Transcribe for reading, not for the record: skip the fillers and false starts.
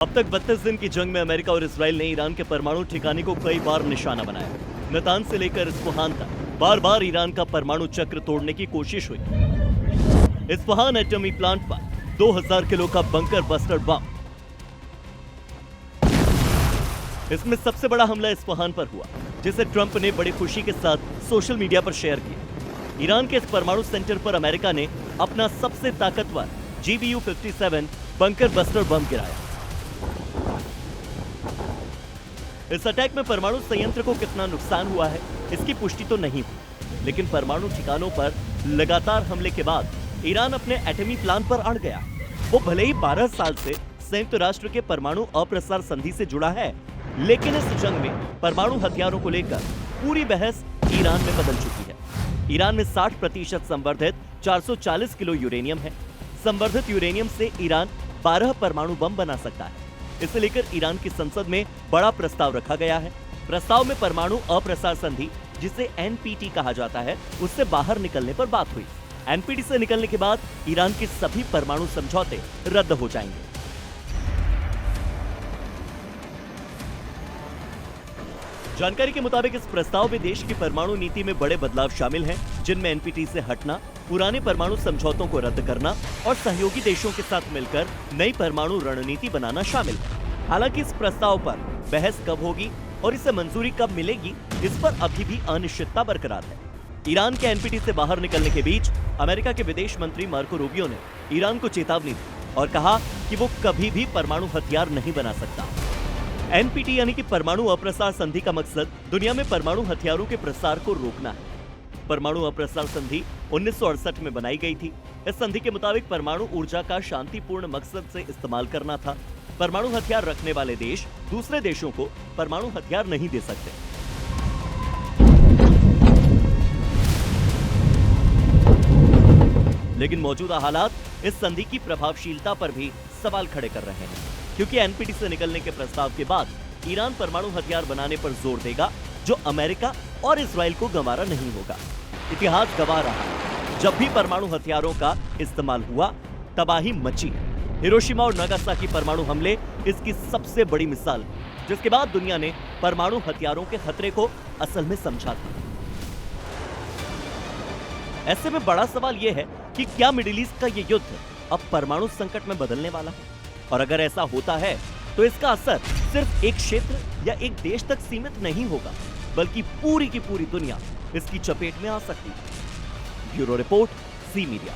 अब तक 32 दिन की जंग में अमेरिका और इजराइल ने ईरान के परमाणु ठिकाने को कई बार निशाना बनाया। नतान से लेकर इस्फहान तक बार बार ईरान का परमाणु चक्र तोड़ने की कोशिश हुई। इस्फहान एटमी प्लांट पर 2000 किलो का बंकर बस्टर बम। इसमें सबसे बड़ा हमला इस्फहान पर हुआ, जिसे ट्रंप ने बड़ी खुशी के साथ सोशल मीडिया पर शेयर किया। ईरान के इस परमाणु सेंटर पर अमेरिका ने अपना सबसे ताकतवर GBU-57 बंकर बस्टर बम गिराया। इस अटैक में परमाणु संयंत्र को कितना नुकसान हुआ है, इसकी पुष्टि तो नहीं हुई, लेकिन परमाणु ठिकानों पर लगातार हमले के बाद ईरान अपने एटमी प्लान पर अड़ गया। वो भले ही 12 साल से संयुक्त राष्ट्र के परमाणु अप्रसार संधि से जुड़ा है, लेकिन इस जंग में परमाणु हथियारों को लेकर पूरी बहस ईरान में बदल चुकी है। ईरान में 60% संवर्धित 440 किलो यूरेनियम है। संवर्धित यूरेनियम से ईरान 12 परमाणु बम बना सकता है। इसे लेकर ईरान की संसद में बड़ा प्रस्ताव रखा गया है। प्रस्ताव में परमाणु अप्रसार संधि, जिसे NPT कहा जाता है, उससे बाहर निकलने पर बात हुई। NPT से निकलने के बाद ईरान के सभी परमाणु समझौते रद्द हो जाएंगे। जानकारी के मुताबिक इस प्रस्ताव में देश की परमाणु नीति में बड़े बदलाव शामिल हैं, जिनमें NPT से हटना, पुराने परमाणु समझौतों को रद्द करना और सहयोगी देशों के साथ मिलकर नई परमाणु रणनीति बनाना शामिल है। हालांकि इस प्रस्ताव पर बहस कब होगी और इसे मंजूरी कब मिलेगी, इस पर अभी भी अनिश्चितता बरकरार है। ईरान के NPT से बाहर निकलने के बीच अमेरिका के विदेश मंत्री मार्को रूबियो ने ईरान को चेतावनी दी और कहा कि वो कभी भी परमाणु हथियार नहीं बना सकता। NPT यानी कि परमाणु अप्रसार संधि का मकसद दुनिया में परमाणु हथियारों के प्रसार को रोकना है। परमाणु अप्रसार संधि 1968 में बनाई गई थी। इस संधि के मुताबिक परमाणु ऊर्जा का शांतिपूर्ण मकसद से इस्तेमाल करना था। परमाणु हथियार रखने वाले देश दूसरे देशों को परमाणु हथियार नहीं दे सकते। लेकिन मौजूदा हालात इस संधि की प्रभावशीलता पर भी सवाल खड़े कर रहे हैं, क्योंकि NPT से निकलने के प्रस्ताव के बाद ईरान परमाणु हथियार बनाने पर जोर देगा, जो अमेरिका और इजराइल को गंवारा नहीं होगा। इतिहास गवाह रहा है, जब भी परमाणु हथियारों का इस्तेमाल हुआ, तबाही मची है। हिरोशिमा और नागासाकी परमाणु हमले इसकी सबसे बड़ी मिसाल, जिसके बाद दुनिया ने परमाणु हथियारों के खतरे को असल में समझा था। ऐसे में बड़ा सवाल यह है कि क्या मिडिल ईस्ट का ये युद्ध अब परमाणु संकट में बदलने वाला है? और अगर ऐसा होता है तो इसका असर सिर्फ एक क्षेत्र या एक देश तक सीमित नहीं होगा, बल्कि पूरी की पूरी दुनिया इसकी चपेट में आ सकती है। Bureau report, C media.